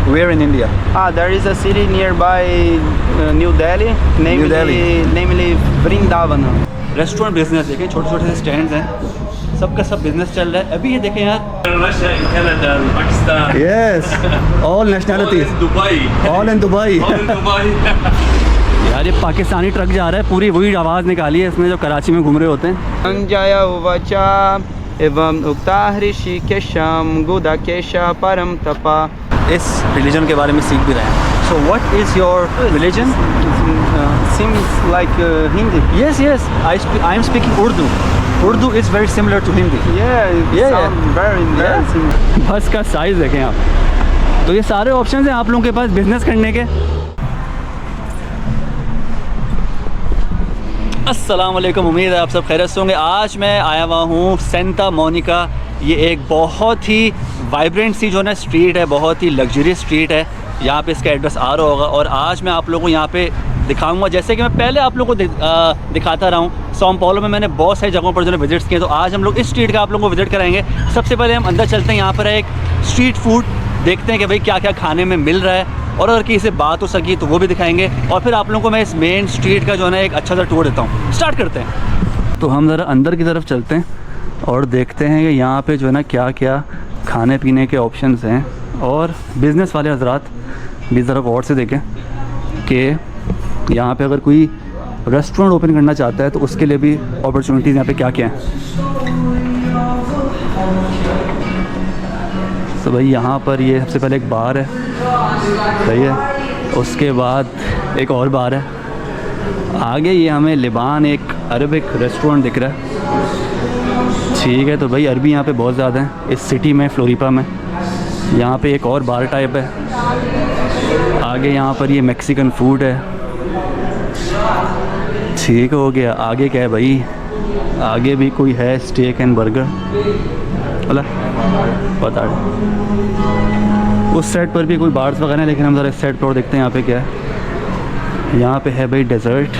Where in India? There is a city nearby New Delhi, namely Vrindavan. Restaurant business देखें, छोटे छोटे से stands हैं, सबका सब बिजनेस चल रहा है। अभी ये देखें यार, Russia, Canada, Pakistan. Yes, all nationalities, Dubai. All in Dubai. All in Dubai. यार ये पाकिस्तानी ट्रक जा रहा है, पूरी वही आवाज़ निकाली है इसमें जो कराची में घूम रहे होते हैं। अंजया उवाचा एवं उक्ता ऋषिकेशम गुदाकेशा परम तपा। इस रिलीजन के बारे में सीख भी रहे हैं। So what is your religion? Seems like Hindi. Yes, I am speaking Urdu. Urdu is very similar to Hindi. Yeah, sound very similar. बस का साइज़ देखें आप। तो ये सारे ऑप्शंस हैं आप लोगों के पास बिजनेस करने के। अस्सलाम वालेकुम, उम्मीद है आप सब खैरियत से होंगे। आज मैं आया हुआ हूँ सेंटा मोनिका। ये एक बहुत ही वाइब्रेंट सी जो ना स्ट्रीट है, बहुत ही लग्जरियस स्ट्रीट है। यहाँ पे इसका एड्रेस आ रहा होगा और आज मैं आप लोगों को यहाँ पे दिखाऊंगा, जैसे कि मैं पहले आप लोगों को दिखाता रहा हूँ। सॉम पॉलो में मैंने बहुत सारी जगहों पर जो है विजिट्स किए, तो आज हम लोग इस स्ट्रीट का आप लोगों को विजिट कराएंगे। सबसे पहले हम अंदर चलते हैं, यहाँ पर एक स्ट्रीट फूड देखते हैं कि भाई क्या क्या खाने में मिल रहा है, और अगर किसी से बात हो सकी तो वो भी दिखाएंगे, और फिर आप लोगों को मैं इस मेन स्ट्रीट का जो है ना एक अच्छा सा टूर देता हूँ। स्टार्ट करते हैं। तो हम ज़रा अंदर की तरफ चलते हैं और देखते हैं कि यहाँ पे जो है ना क्या क्या खाने पीने के ऑप्शंस हैं, और बिज़नेस वाले हजरात भी ज़रा गौर से देखें कि यहाँ पे अगर कोई रेस्टोरेंट ओपन करना चाहता है तो उसके लिए भी अपॉर्चुनिटीज़ यहाँ पे क्या क्या हैं। तो भाई यहाँ पर ये सबसे पहले एक बार है, सही है, उसके बाद एक और बार है, आगे ये हमें लिबान एक अरबिक रेस्टोरेंट दिख रहा है। ठीक है, तो भाई अरबी यहाँ पे बहुत ज़्यादा है इस सिटी में, फ्लोरिपा में। यहाँ पे एक और बार टाइप है, आगे यहाँ पर ये मैक्सिकन फूड है। ठीक हो गया, आगे क्या है भाई, आगे भी कोई है स्टेक एंड बर्गर वाला, पता नहीं। उस साइड पर भी कोई बार्स वगैरह है, लेकिन हम ज़रा इस साइड पर और देखते हैं यहाँ पे क्या है। यहाँ पे है भाई डेज़र्ट,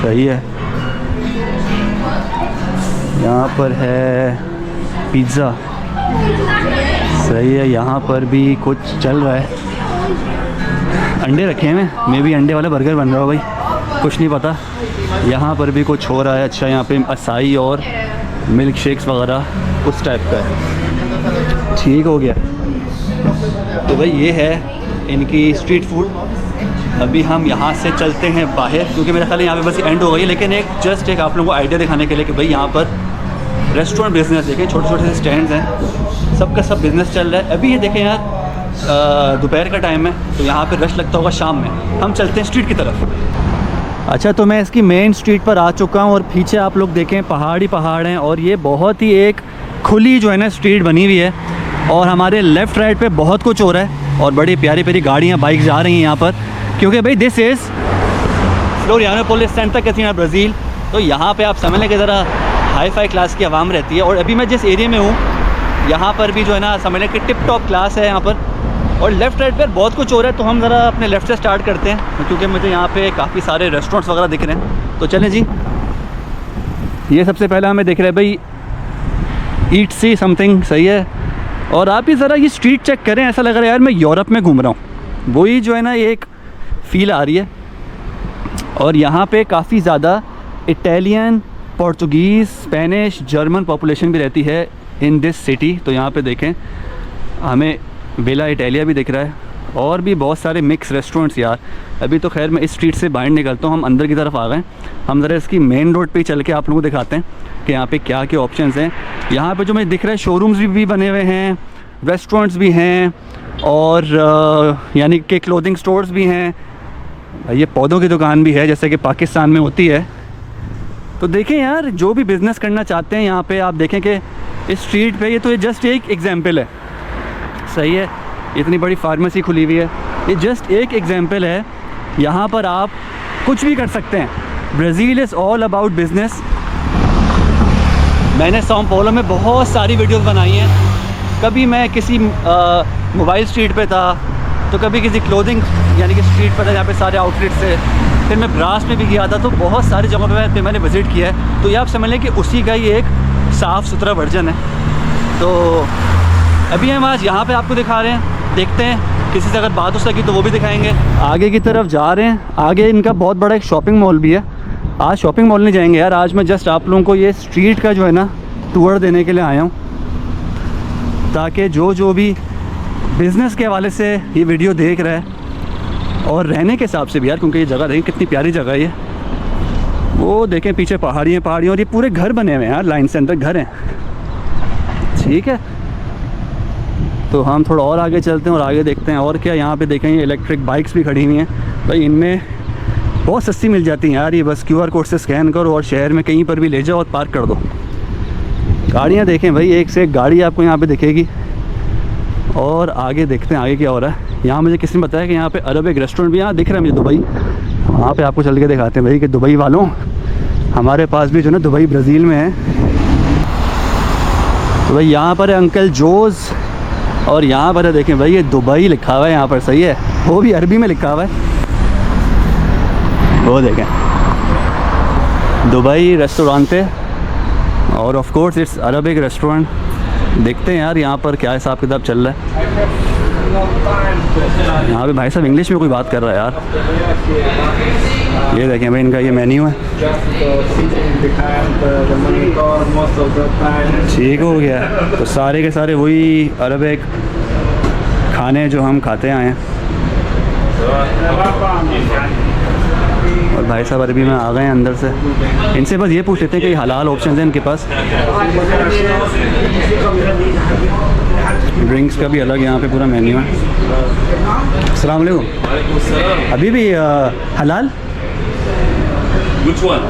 सही है। यहाँ पर है पिज़्ज़ा, सही है। यहाँ पर भी कुछ चल रहा है, अंडे रखे हैं, मे भी अंडे वाला बर्गर बन रहा हो भाई, कुछ नहीं पता। यहाँ पर भी कुछ हो रहा है। अच्छा, यहाँ पे असाई और मिल्क शेक्स वगैरह उस टाइप का है। ठीक हो गया, तो भाई ये है इनकी स्ट्रीट फूड। अभी हम यहाँ से चलते हैं बाहर, क्योंकि मेरा ख्याल है यहाँ पे बस एंड हो गई है, लेकिन जस्ट एक आप लोगों को आइडिया दिखाने के लिए कि भाई यहाँ पर रेस्टोरेंट बिजनेस देखें, छोटे छोटे से स्टैंड्स हैं, सबका सब बिज़नेस चल रहा है। अभी ये देखें यार, दोपहर का टाइम है, तो यहाँ पे रश लगता होगा शाम में। हम चलते हैं स्ट्रीट की तरफ। अच्छा, तो मैं इसकी मेन स्ट्रीट पर आ चुका हूँ, और पीछे आप लोग देखें पहाड़ ही पहाड़ हैं, और ये बहुत ही एक खुली जो है ना स्ट्रीट बनी हुई है, और हमारे लेफ़्ट राइट पे बहुत कुछ हो रहा है, और बड़ी प्यारी प्यारी गाड़ियाँ बाइक जा रही हैं यहाँ पर, क्योंकि भाई this is Florianopolis, Santa Catarina, Brazil. तो यहाँ पर आप समझ लें कि ज़रा हाई फाई क्लास की आवाम रहती है, और अभी मैं जिस एरिया में हूँ यहाँ पर भी जो है ना समझ लें कि टिप टॉप क्लास है यहाँ पर, और लेफ़्ट राइट पर बहुत कुछ हो रहा है। तो हम ज़रा अपने लेफ़्ट से स्टार्ट करते हैं, क्योंकि मुझे यहाँ पे काफ़ी सारे रेस्टोरेंट्स वगैरह दिख रहे हैं। तो चलें जी, ये सबसे पहले हमें दिख रहा है भाई ईट सी समथिंग, सही है। और आप ही ज़रा ये स्ट्रीट चेक करें, ऐसा लग रहा है यार मैं यूरोप में घूम रहा हूँ, वही जो है ना एक फ़ील आ रही है। और यहाँ पर काफ़ी ज़्यादा Italian, Portuguese, Spanish, German population भी रहती है इन दिस सिटी। तो यहाँ पे देखें हमें विला इटालिया भी दिख रहा है, और भी बहुत सारे मिक्स रेस्टोरेंट्स यार। अभी तो खैर मैं इस स्ट्रीट से बाहर निकलता हूँ, हम अंदर की तरफ आ गए। हम ज़रा इसकी मेन रोड पे चल के आप लोगों को दिखाते हैं कि यहाँ पे क्या क्या ऑप्शंस हैं। यहाँ पे जो मुझे दिख रहा है शोरूम्स भी बने हुए हैं, रेस्टोरेंट्स भी हैं, और यानी कि क्लोथिंग स्टोर्स भी हैं, ये पौधों की दुकान भी है जैसे कि पाकिस्तान में होती है। तो देखें यार, जो भी बिज़नेस करना चाहते हैं यहाँ पे आप देखें कि इस स्ट्रीट पे, ये तो ये जस्ट एक एग्जांपल है, सही है। इतनी बड़ी फार्मेसी खुली हुई है, ये जस्ट एक एग्जांपल है। यहाँ पर आप कुछ भी कर सकते हैं। Brazil is all about business. मैंने सॉम पॉलो में बहुत सारी वीडियोस बनाई हैं, कभी मैं किसी मोबाइल स्ट्रीट पे था, तो कभी किसी क्लोथिंग यानी कि स्ट्रीट पर था जहाँ पे सारे आउटलेट्स थे, फिर मैं ब्रास में भी गया था। तो बहुत सारी जगहों पे मैंने विज़िट किया है। तो ये आप समझ लें कि उसी का ही एक साफ़ सुथरा वर्जन है। तो अभी हम आज यहाँ पे आपको दिखा रहे हैं, देखते हैं किसी से अगर बात हो सकी तो वो भी दिखाएंगे। आगे की तरफ जा रहे हैं, आगे इनका बहुत बड़ा एक शॉपिंग मॉल भी है। आज शॉपिंग मॉल नहीं जाएंगे यार, आज मैं जस्ट आप लोगों को ये स्ट्रीट का जो है ना टूर देने के लिए आया हूँ, ताकि जो भी बिज़नेस के हवाले से ये वीडियो देख रहा है और रहने के हिसाब से भी यार, क्योंकि ये जगह देखें कितनी प्यारी जगह है ये, वो देखें पीछे पहाड़ियाँ और ये पूरे घर बने हुए हैं यार, लाइन से अंदर घर हैं। ठीक है, तो हम थोड़ा और आगे चलते हैं और आगे देखते हैं और क्या यहाँ पे देखें। ये इलेक्ट्रिक बाइक्स भी खड़ी हुई हैं भाई, इनमें बहुत सस्ती मिल जाती हैं यार। ये बस QR कोड से स्कैन करो और शहर में कहीं पर भी ले जाओ और पार्क कर दो। गाड़ियाँ देखें भाई, एक से एक गाड़ी आपको यहाँ पे दिखेगी। और आगे देखते हैं आगे क्या हो रहा है। यहाँ मुझे किसी ने बताया कि यहाँ पे अरब एक रेस्टोरेंट भी यहाँ दिख रहा है मुझे, दुबई। वहाँ पे आपको चल के दिखाते हैं भाई कि दुबई वालों, हमारे पास भी जो ना दुबई ब्राज़ील में है। तो भाई यहाँ पर है अंकल जोज़, और यहाँ पर है देखें भाई ये दुबई लिखा हुआ है यहाँ पर, सही है, वो भी अरबी में लिखा हुआ है। वो देखें दुबई रेस्टोरेंट है, और of course it's Arabic restaurant. देखते हैं यार यहाँ पर क्या हिसाब किताब चल रहा है। यहाँ पे भाई साहब इंग्लिश में कोई बात कर रहा है यार। ये देखें भाई इनका ये मेन्यू है। ठीक हो गया, तो सारे के सारे वही अरबिक खाने जो हम खाते आए हैं। और भाई साहब अरबी में आ गए हैं अंदर से। इनसे बस ये पूछ लेते हैं कि हलाल ऑप्शन हैं इनके पास। ड्रिंक्स का भी अलग यहाँ पे पूरा मेन्यू है। अस्सलाम वालेकुम। अभी भी हलाल? Which one?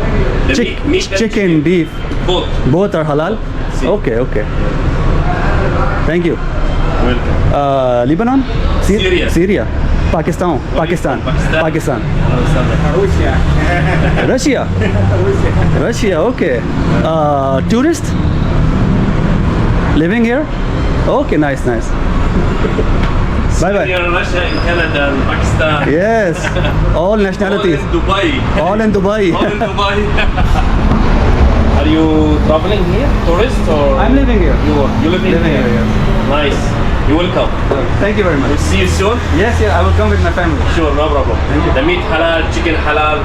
The meat and chicken, beef, both are halal? Okay, okay. Thank you. Welcome. Lebanon? Syria. Syria. Pakistan. Pakistan. Pakistan. Russia. Russia, okay. Tourist? Living here? Okay, nice, nice. Bye bye. Syria, Russia, and Canada, and Pakistan. Yes, all nationalities. All in Dubai. All in Dubai. All in Dubai. Are you traveling here, tourist or? I'm living here. You live Living here. here, yes. Nice. You're welcome. Thank you very much. We'll see you soon. Yes, yeah, I will come with my family. Sure, no problem. Thank you. The meat halal, chicken halal,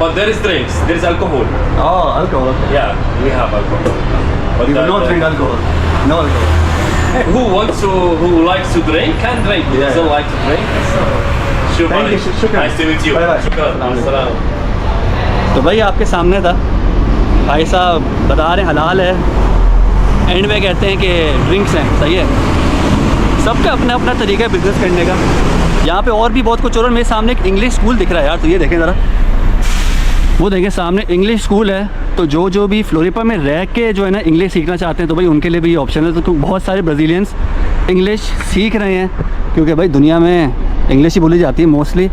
But there is drinks, there is alcohol. Oh, alcohol. Okay. Yeah, we have alcohol. But We will not drink alcohol. No alcohol. who likes to drink can drink. Who Yeah. doesn't like to drink? Sure, Thank you. buddy. Shukran. Nice to meet you. Bye bye. Shukran. Assalam. तो भाई आपके सामने था, भाई साहब बता रहे हैं हलाल है, एंड में कहते हैं कि ड्रिंक्स हैं। सही है, सबका अपना अपना तरीका है बिज़नेस करने का। यहाँ पे और भी बहुत कुछ हो रहा है। मेरे सामने एक इंग्लिश स्कूल दिख रहा है यार, तो ये देखें ज़रा, वो देखें सामने इंग्लिश स्कूल है। तो जो भी फ्लोरिपा में रह के जो है ना इंग्लिश सीखना चाहते हैं, तो भाई उनके लिए भी ये ऑप्शन है। तो बहुत सारे ब्राज़ीलियंस इंग्लिश सीख रहे हैं, क्योंकि भाई दुनिया में इंग्लिश ही बोली जाती है मोस्टली।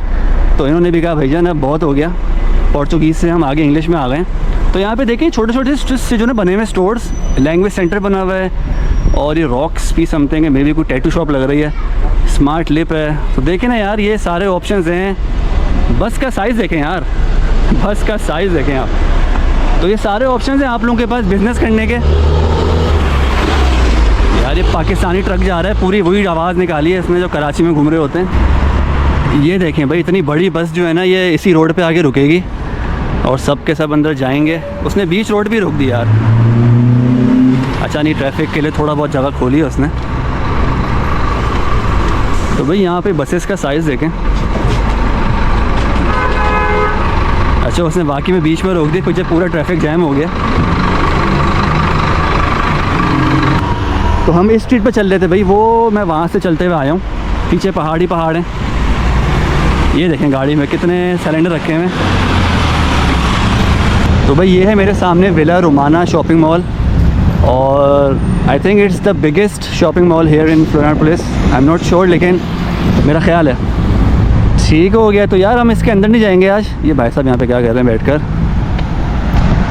तो इन्होंने भी कहा भैया अब बहुत हो गया, पोर्चुगीज़ से हम आगे इंग्लिश में आ गए। तो यहाँ पे देखिए छोटे छोटे से जो ना बने हुए स्टोर्स, लैंग्वेज सेंटर बना हुआ है, और ये रॉक्स भी समथिंग है, मे बी कोई टैटू शॉप लग रही है, स्मार्ट लिप है। तो देखें ना यार, ये सारे ऑप्शंस हैं। बस का साइज़ देखें यार, बस का साइज़ देखें आप। तो ये सारे ऑप्शंस हैं आप लोगों के पास बिज़नेस करने के। यार ये पाकिस्तानी ट्रक जा रहा है, पूरी वही आवाज़ निकाली है इसमें जो कराची में घूम रहे होते हैं। ये देखें भाई, इतनी बड़ी बस जो है ना ये इसी रोड पे आके रुकेगी और सब के सब अंदर जाएंगे। उसने बीच रोड भी रोक दी यार। अच्छा नहीं, ट्रैफिक के लिए थोड़ा बहुत जगह खोली है उसने। तो भाई यहाँ पे बसेस का साइज़ देखें। अच्छा उसने वाकई में बीच में रोक दी, कुछ पूरा ट्रैफिक जैम हो गया। तो हम इस स्ट्रीट पे चल रहे थे भाई, वो मैं वहाँ से चलते हुए आया हूँ। पीछे पहाड़ ही पहाड़ हैं। ये देखें गाड़ी में कितने सिलेंडर रखे हुए हैं। तो भाई ये है मेरे सामने विला रोमाना शॉपिंग मॉल, और I think it's the biggest shopping mall here in Florianopolis. I am not sure, लेकिन मेरा ख्याल है। ठीक हो गया, तो यार हम इसके अंदर नहीं जाएंगे आज। ये भाई साहब यहाँ पे क्या कर रहे हैं बैठकर।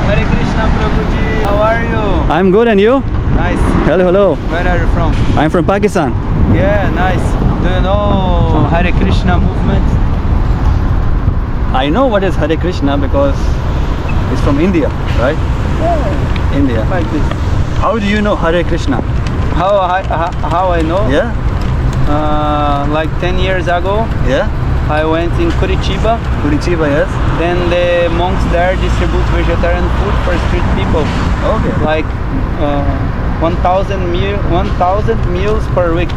Hare Krishna Prabhu ji, how are you? I am good and you? Nice. Hello hello, Where are you from? I am from Pakistan. Yeah, nice. Do you know Hare Krishna movement? I know what is Hare Krishna because it's from India, right? Yeah. India. Like this. How do you know Hare Krishna? How I know? Yeah, Like 10 years ago, yeah. I went in Curitiba. Curitiba, yes. Then the monks there distribute vegetarian food for street people, Okay. like 1,000 meals per week.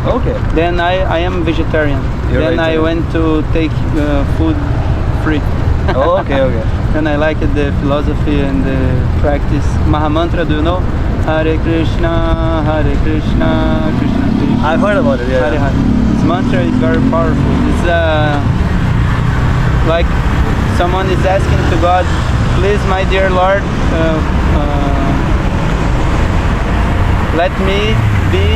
Okay. Then I am vegetarian. You're then I vegetarian. went to take food free. Okay, okay. And I liked the philosophy and the practice. Mahamantra, do you know? Hare Krishna, Krishna Krishna. I've heard about it. Yeah. Hare Hare. This mantra is very powerful. It's like someone is asking to God, please, my dear Lord, let me be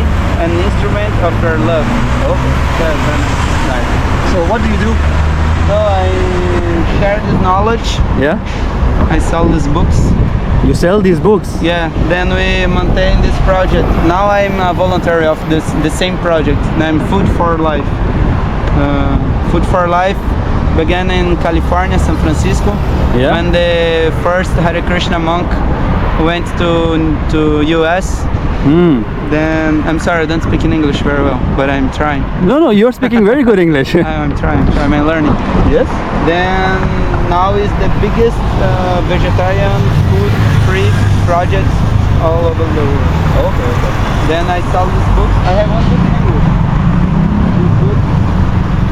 an instrument of your love. Okay. Yeah, very nice. So what do you do? So I share this knowledge. Yeah. I sell these books. You sell these books. Yeah, then we maintain this project. Now I'm a voluntary of the same project. I'm Food for Life. Food for Life began in California, San Francisco. Yeah. When the first Hare Krishna monk went to US. Hmm. Then I'm sorry, I don't speak in English very well, but I'm trying. No, you're speaking very good English. I'm trying. I'm learning. Yes. Then now is the biggest vegetarian food-free project all over the world. Okay, okay. Then I sell this book. I have one book in English. This book.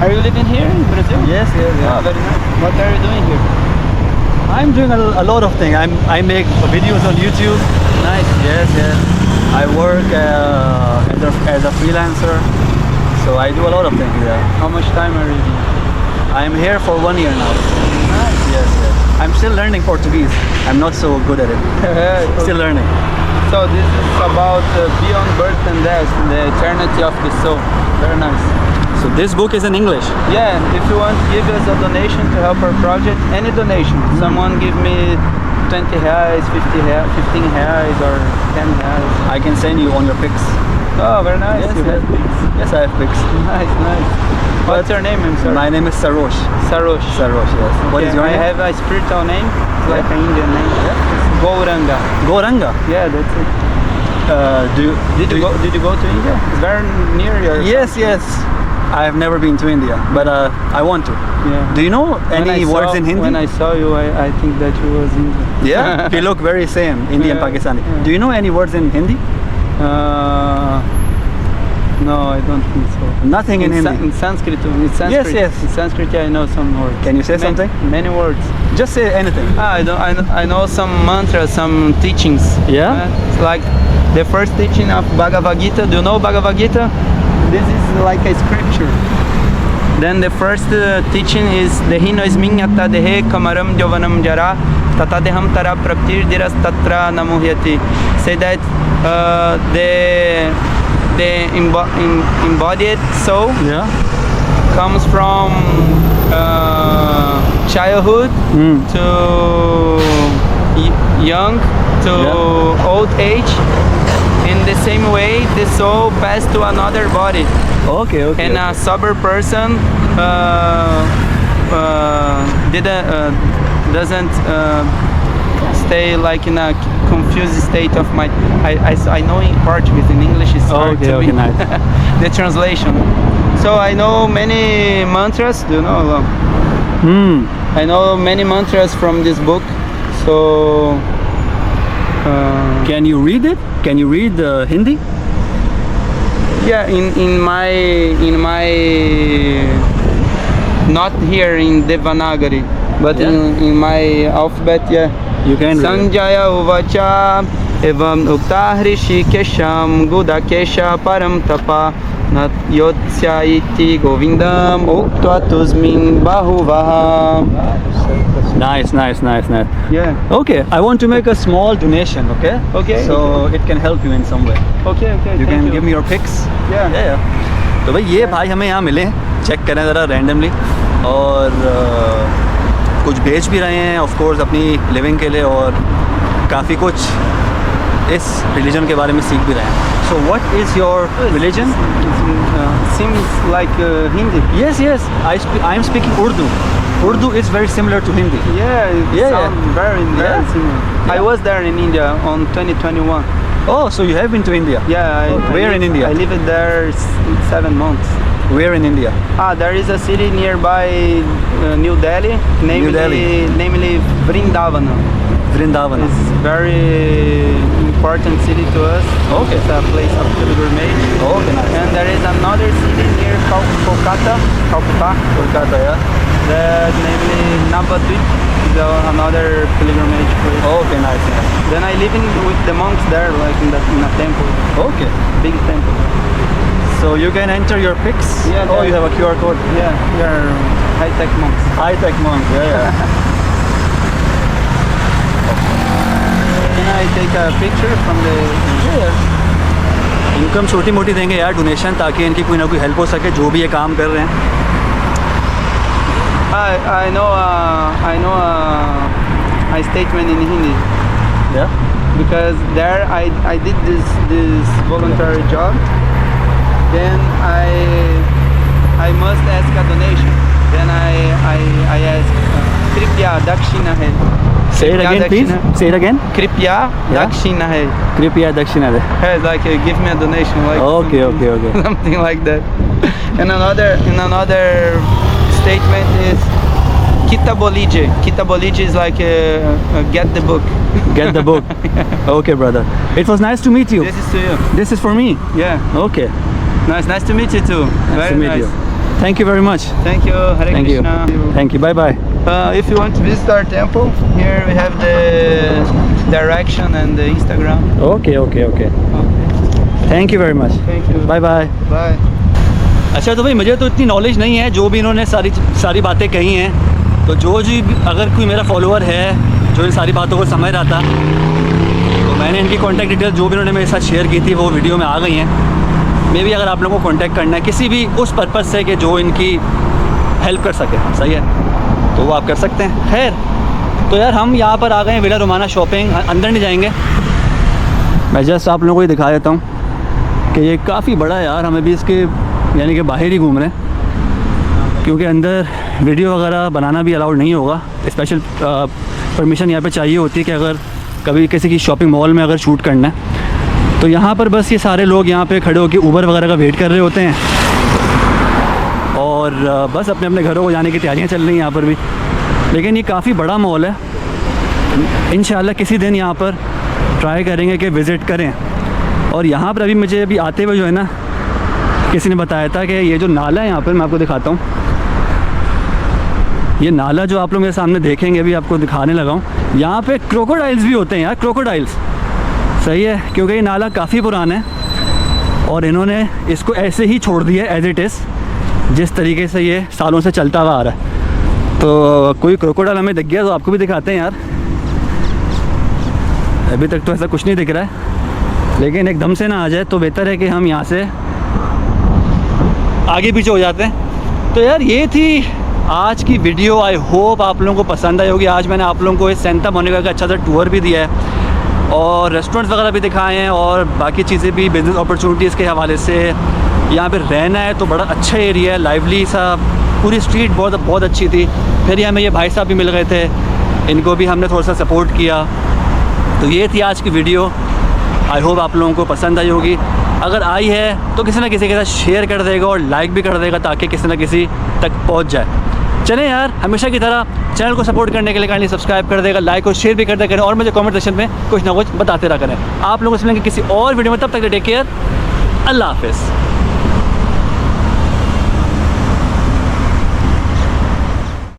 Are you living here in Brazil? Yes, yes, Ah, very nice. What are you doing here? I'm doing a lot of things. I make videos on YouTube. Nice. Yes, yes. I work as a freelancer, so I do a lot of things. Yeah. How much time are you here? I'm here for 1 year now. Nice. Yes, yes. I'm still learning Portuguese. I'm not so good at it. Still learning. So this is about beyond birth and death, the eternity of the soul. Very nice. So this book is in English. Yeah, if you want to give us a donation to help our project, any donation. Someone give me 20 reais, 50 reais, 15 reais or 10 reais. I can send you on your pics. Oh, very nice. Yes, You yes. have pics. Yes, I have pics. Nice, nice. What's your name? I'm sorry. My name is Sarosh. Sarosh. Sarosh, yes. What is your I name? have a spiritual name, it's like an Indian name. It's Gauranga. Goranga. Yeah, that's it. Did you go to India? It's very near your. Yes, yes. I have never been to India, but I want to. Yeah. Do you know When any I words saw- in Hindi? When I saw you, I think that you was Indian. Yeah, we look very same, Indian, Yeah, Pakistani. yeah. Do you know any words in Hindi? No, I don't think so. Nothing in Hindi. In Sanskrit, Yes, yes. In Sanskrit, I know some words. Can you say something? Many words. Just say anything. I know some mantras, some teachings. Yeah? It's like the first teaching of Bhagavad Gita. Do you know Bhagavad Gita? This is like a scripture. Then the first teaching is Dehino isminya tadehe kamaram jovanam jara tatadeham tara praptir diras tatra namuhyati. Say that the embodied soul Yeah. comes from childhood to young to old age. In the same way, the soul passed to another body. Okay, okay. And a sober person doesn't stay like in a confused state of mind. I know in Portuguese, in English it's hard Okay, to okay, be nice. the translation. So I know many mantras. Do you know? I know many mantras from this book. So Can you read it? Can you read Hindi? yeah, in my not here in Devanagari, but Yeah. in my alphabet, yeah. You can read it. Sanjaya uvacha evam ukta hrishikesham gudakesha param tapa nat yotsya iti govindam uktva tusmin bahuvaha. Nice, nice, nice, nice. Yeah. Okay, I want to make a small donation, okay? Okay. So it can help you in some way. Okay, okay. You thank can give me your pics. Yeah. Yeah, yeah. तो भाई ये भाई हमें यहाँ मिले हैं, check करें ज़रा रैंडमली और कुछ बेच भी रहे हैं ऑफ कोर्स अपनी लिविंग के लिए और काफ़ी कुछ इस रिलीजन के बारे में सीख भी रहे हैं. So what is your religion? Seems like Hindi. Yes, yes. I am speaking Urdu. Urdu is very similar to Hindi. Yeah, it Yeah, sounds yeah. very Yeah. similar. I was there in India on 2021. Oh, so you have been to India? Yeah. Where in India? I lived there 7 months. Where in India? There is a city nearby New Delhi, namely Vrindavan. Vrindavan. It's very important city to us. Okay. It's a place of pilgrimage. Okay, nice. And there is another city near Kolkata, Kolkata, yeah. that namely Navadvip, is another pilgrimage place. Okay, nice, nice. Then I live with the monks there, like in a temple, Okay. big temple. So you can enter your pics? Yeah, Oh, yeah. you have a QR code? Yeah, we are high-tech monks. High-tech monk, yeah, yeah. Can I take a picture from the... income छोटी मोटी देंगे यार donation, ताकि इनकी कोई ना कोई help हो सके, जो भी ये काम कर रहे हैं. I know a statement in Hindi Yeah? because there I did this voluntary job. Then I must ask a donation. Then I ask Kripya Dakshina hai. Say it again, please. Say it again. Kripya Dakshina hai. कृपया दक्षिणा दे. Hey, like give me a donation, like Okay, okay, okay. something like that. And another statement is Kitabolije. Kitabolije is like get the book. Get the book. Okay, brother. It was nice to meet you. This is to you. This is for me. Yeah. Okay. Nice to meet you too. Nice Very to meet nice. you. Thank you very much. Thank you. Hare Thank you. Krishna. Thank you. Bye bye. If you want to visit our temple, here we have the direction and the Instagram. Okay, okay, okay. Thank you very much. Thank you. Bye bye. Bye. अच्छा तो भाई मुझे तो इतनी knowledge नहीं है, जो भी इन्होंने सारी बातें कही हैं, तो जो जी अगर कोई मेरा फॉलोअर है जो इन सारी बातों को समझ रहा था, तो मैंने इनकी कॉन्टैक्ट डिटेल जो भी इन्होंने मेरे साथ शेयर की थी वो वीडियो में आ गई हैं. मे भी अगर आप लोगों को कॉन्टैक्ट करना है किसी भी उस पर्पज़ से कि जो इनकी हेल्प कर सके, सही है, तो वो आप कर सकते हैं. खैर, तो यार हम यहाँ पर आ गए हैं विला रोमाना शॉपिंग. अंदर नहीं जाएंगे, मैं जस्ट आप लोगों को ही दिखा देता हूँ कि ये काफ़ी बड़ा है यार. हमें भी इसके यानी कि बाहर ही घूम रहे हैं, क्योंकि अंदर वीडियो वगैरह बनाना भी अलाउड नहीं होगा. स्पेशल परमिशन यहाँ पे चाहिए होती है कि अगर कभी किसी की शॉपिंग मॉल में अगर शूट करना है, तो यहाँ पर बस ये सारे लोग यहाँ पे खड़े होकर ऊबर वगैरह का वेट कर रहे होते हैं और बस अपने अपने घरों को जाने की तैयारियाँ चल रही हैं यहाँ पर भी. लेकिन ये काफ़ी बड़ा मॉल है. इंशाल्लाह किसी दिन यहाँ पर ट्राई करेंगे कि विज़िट करें. और यहाँ पर मुझे अभी आते हुए जो है ना, किसी ने बताया था कि ये जो नाला है यहाँ पर, मैं आपको दिखाता हूँ. ये नाला जो आप लोग मेरे सामने देखेंगे, अभी आपको दिखाने लगा हूँ, यहाँ पे क्रोकोडाइल्स भी होते हैं यार. क्रोकोडाइल्स, सही है, क्योंकि ये नाला काफ़ी पुराना है और इन्होंने इसको ऐसे ही छोड़ दिया एज इट इज़, जिस तरीके से ये सालों से चलता हुआ आ रहा है. तो कोई क्रोकोडाइल हमें दिख गया तो आपको भी दिखाते हैं यार. अभी तक तो ऐसा कुछ नहीं दिख रहा है, लेकिन एकदम से ना आ जाए तो बेहतर है कि हम यहाँ से आगे पीछे हो जाते हैं. तो यार ये थी आज की वीडियो. आई होप आप लोगों को पसंद आई होगी. आज मैंने आप लोगों को इस सेंटा मोनिका का अच्छा सा टूर भी दिया है और रेस्टोरेंट्स वगैरह भी दिखाए हैं और बाकी चीज़ें भी, बिज़नेस अपॉर्चुनिटीज़ के हवाले से. यहाँ पे रहना है तो बड़ा अच्छा एरिया है, लाइवली सा, पूरी स्ट्रीट बहुत अच्छी थी. फिर यहाँ में ये भाई साहब भी मिल गए थे, इनको भी हमने थोड़ा सा सपोर्ट किया. तो ये थी आज की वीडियो. आई होप आप लोगों को पसंद आई होगी. अगर आई है तो किसी ना किसी के साथ शेयर कर देगा और लाइक भी कर देगा, ताकि किसी ना किसी तक पहुंच जाए. चलें यार, हमेशा की तरह चैनल को सपोर्ट करने के लिए काइंडली सब्सक्राइब कर देगा, लाइक और शेयर भी कर देगा करें और मुझे कमेंट सेक्शन में कुछ ना कुछ बताते रहा करें. आप लोगों से मिलेंगे किसी और वीडियो में, तब तक टेक केयर. अल्लाह हाफ़िज़.